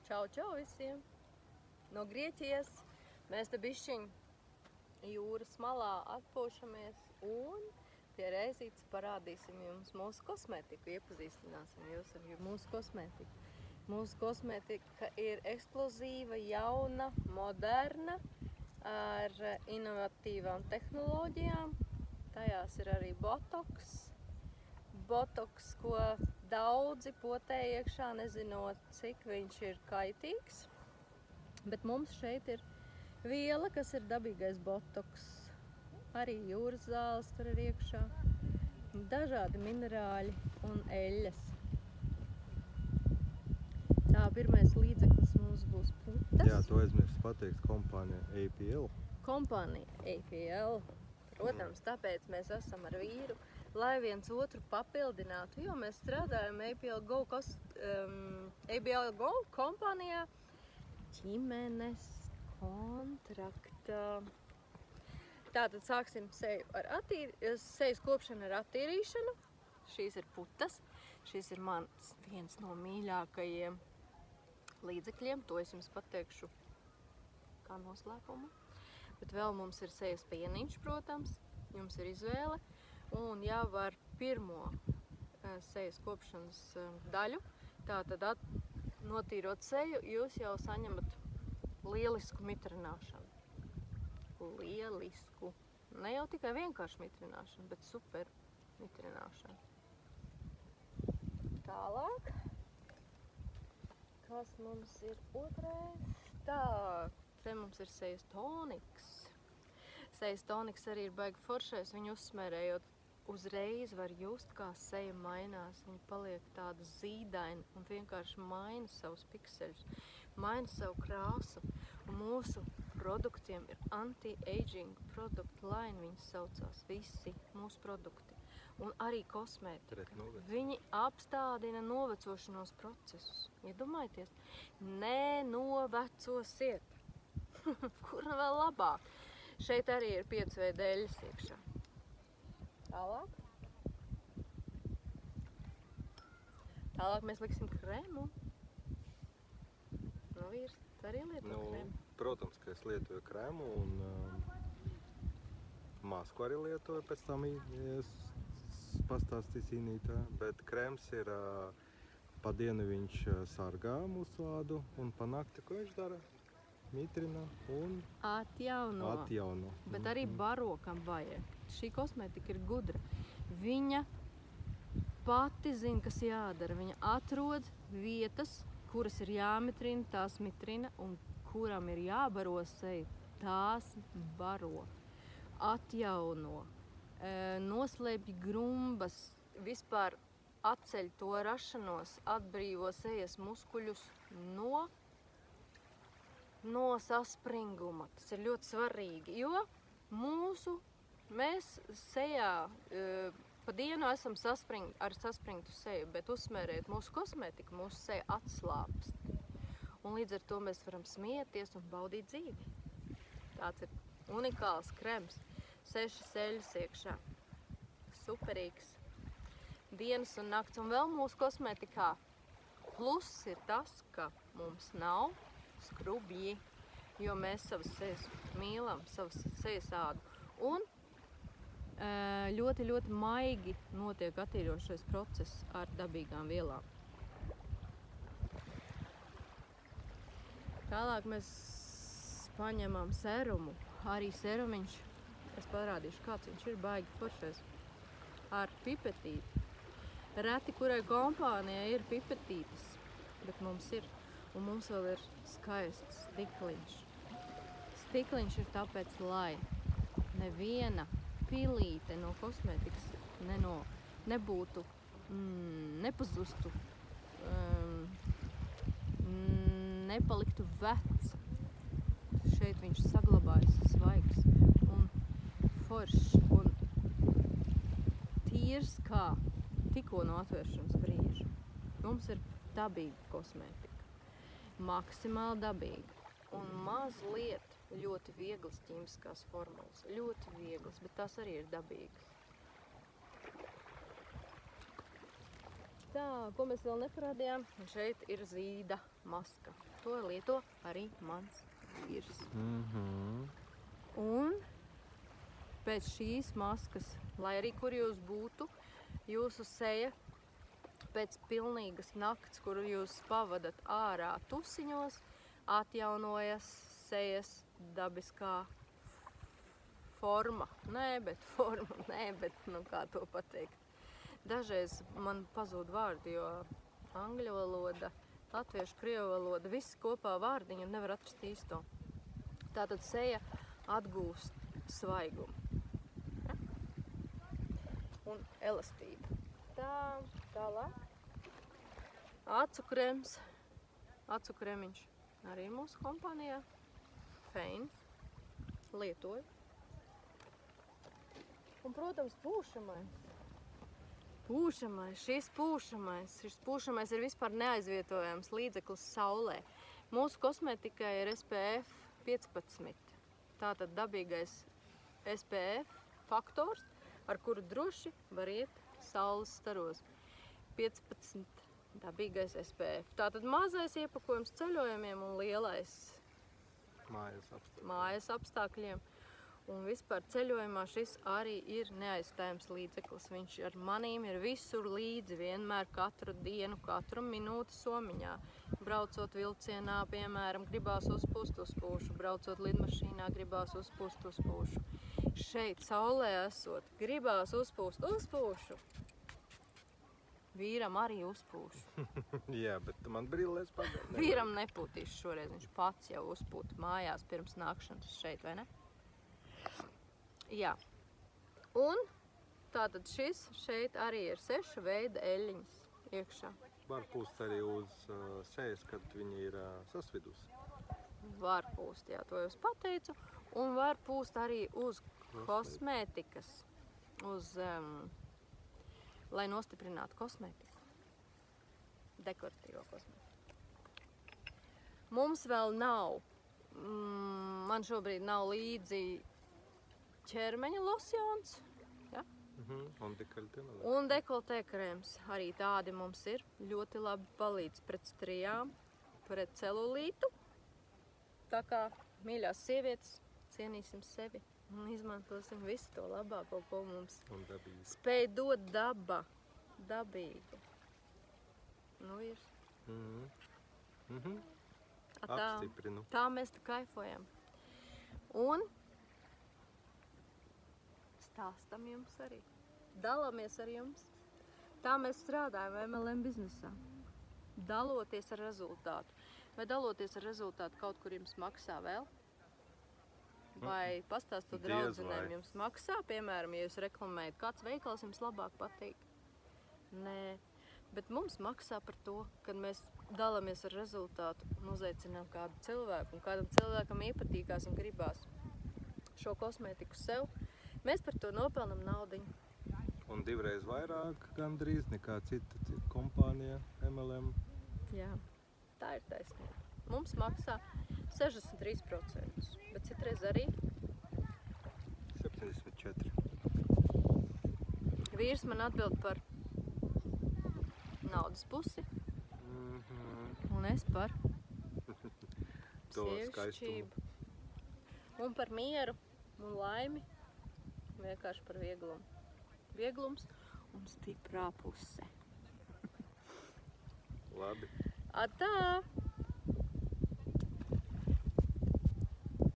Čau, čau visiem! No Grieķijas mēs te bišķiņ jūras malā atpūšamies un pie reizītes parādīsim jums mūsu kosmētiku, iepazīstināsim jūs ar mūsu kosmētiku. Mūsu kosmētika ir ekskluzīva, jauna, moderna, ar inovatīvām tehnoloģijām. Tajās ir arī botoks. Botoks, ko daudzi potē iekšā, nezinot, cik viņš ir kaitīgs. Bet mums šeit ir viela, kas ir dabīgais botoks. Arī jūras zāles tur ir iekšā. Dažādi minerāļi un eļļas. Tā, pirmais līdzeklis mums būs putas. Jā, to aizmirst pateikt, kompānija APL. Kompānija APL. Protams, tāpēc mēs esam ar vīru, lai viens otru papildinātu, jo mēs strādājam APL Go kompānijā ģimenes kontrakta. Tātad sāksim sejas kopšanu ar attīrīšanu. Šīs ir putas. Šis ir mans viens no mīļākajiem līdzekļiem. To es jums pateikšu kā noslēpumu. Bet vēl mums ir sejas pieniņš, protams. Jums ir izvēle. Un jau ar pirmo sejas kopšanas daļu, tātad notīrot seju, jūs jau saņemat lielisku mitrināšanu. Lielisku. Ne jau tikai vienkārši mitrināšanu, bet super mitrināšanu. Tālāk. Kas mums ir otrais? Tā, te mums ir sejas toniks. Sejas toniks arī ir baigi foršais. Viņu uzsmērējot uzreiz var just, kā seja mainās. Viņa paliek tāda zīdaina un vienkārši maina savus pikseļus, maina savu krāsu. Un mūsu produktiem ir anti-aging product line, viņas saucās, visi mūsu produkti. Un arī kosmētika. Viņi apstādina novecošanos procesus. Iedomājieties, nenovecosiet. Kur vēl labāk? Šeit arī ir 5 veidu eļļas iekšā. Tālāk. Tālāk mēs liksim krēmu. Nu, vīrs, tu arī lieto krēmu? Protams, ka es lietoju krēmu un masku arī lietoju, pēc tam pastāstīs Inītā. Bet krēms ir, pa dienu viņš sargā mūsu ādu un pa nakti, ko viņš dara? Mitrina un atjauno. Bet arī barokam vajag. Šī kosmētika ir gudra. Viņa pati zina, kas jādara. Viņa atrod vietas, kuras ir jāmitrina, tās mitrina, un kuram ir jābaro seju, tās baro. Atjauno, noslēpj grumbas, vispār atceļ to rašanos, atbrīvo sejas muskuļus no saspringuma. Tas ir ļoti svarīgi, jo mēs sejā pa dienu esam ar saspringtu seju, bet uzsmērējot mūsu kosmētiku, mūsu seja atslāpst. Un līdz ar to mēs varam smieties un baudīt dzīvi. Tāds ir unikāls krems, 6 eļļas iekšā. Superīgs. Dienas un nakts. Un vēl mūsu kosmētikā pluss ir tas, ka mums nav skrubji, jo mēs savas sejas mīlam, savas sejas ādu. Un ļoti, ļoti maigi notiek attīrošais process ar dabīgām vielām. Tālāk mēs paņemam serumu. Arī serumiņš, es parādīšu, kāds viņš ir, baigi foršais, ar pipetīti. Reti, kurai kompānijai ir pipetītis, bet mums ir. Un mums vēl ir skaists stikliņš. Stikliņš ir tāpēc, lai neviena pilīte no kosmētikas nebūtu, nepazustu, nepaliktu vecs. Šeit viņš saglabājas svaigs un foršs un tīrs kā tikko no atvēršanas brīža. Mums ir dabīga kosmētika. Maksimāli dabīga un mazliet ļoti vieglas ķīmiskās formulas. Ļoti vieglas, bet tās arī ir dabīgas. Tā, ko mēs vēl neparādījām? Šeit ir zīda maska. To lieto arī mans vīrs. Un pēc šīs maskas, lai arī kur jūs būtu, jūsu seja pēc pilnīgas nakts, kuru jūs pavadat ārā tusiņos, atjaunojas sejas dabiskā forma. Nē, bet, nu kā to pateikt. Dažreiz man pazūd vārdi, jo angļu valoda, latviešu, krievu valoda, visi kopā vārdiņi un nevar atrast īsto. Tātad seja atgūst svaigumu. Un elastību. Tālāk. Acu krems, acu kremiņš arī mūsu kompānijā. Feins. Lietoju. Un, protams, pūšamais. Šis pūšamais ir vispār neaizvietojams līdzeklis saulē. Mūsu kosmētikai ir SPF 15. Tātad dabīgais SPF faktors, ar kuru droši var iet saules staros. 15 dabīgais SPF. Tātad mazais iepakojums ceļojumiem un lielais mājas apstākļiem. Un vispār ceļojumā šis arī ir neaizstājams līdzeklis. Viņš ar manīm ir visur līdzi, vienmēr katru dienu, katru minūti somiņā. Braucot vilcienā, piemēram, gribās uzpūst, uzpūšu. Braucot lidmašīnā, gribās uzpūst, uzpūšu. Šeit saulē esot, gribās uzpūst, uzpūšu. Vīram arī uzpūšu. Jā, bet man brillēs pagaidām. Vīram nepūtīšu šoreiz, viņš pats jau uzpūta mājās pirms nākšanas šeit, vai ne? Jā. Un tātad šis šeit arī ir 6 veida eļļiņas iekšā. Var pūst arī uz sejas, kad viņa ir sasvidusi. Var pūst, jā, to jūs pateicu. Un var pūst arī uz kosmētikas, lai nostiprinātu kosmētiku. Dekoratīvo kosmētiku. Mums vēl nav, man šobrīd nav līdzi ķermeņa losjons, ja? Un dekoltē krēms. Arī tādi mums ir. Ļoti labi palīdz pret strijām, pret celulītu. Tā kā, mīļās sievietes, cienīsim sevi un izmantosim visu to labāko, ko mums spēj dot daba. Dabīgi. Nu, vīrs. Apstiprinu. Tā mēs te kaifojam. Un stāstam jums arī. Dalāmies ar jums. Tā mēs strādājam MLM biznesā. Daloties ar rezultātu. Vai daloties ar rezultātu kaut kur jums maksā vēl? Vai pastāstot draudzenēm jums maksā? Piemēram, ja jūs reklamējat, kāds veikals jums labāk patīk? Nē. Bet mums maksā par to, kad mēs dalāmies ar rezultātu un uzaicinām kādu cilvēku. Un kādam cilvēkam iepatīkās un gribās šo kosmētiku sev. Mēs par to nopelnam naudiņu. Un 2 reiz vairāk gandrīz nekā cita kompānija MLM. Jā, tā ir taisnība. Mums maksā 63%, bet citreiz arī 74. Vīrs man atbild par naudas pusi, un es par sievišķību. Un par mieru un laimi. Vienkārši par vieglumu. Vieglums un stiprā puse. Labi. Atā!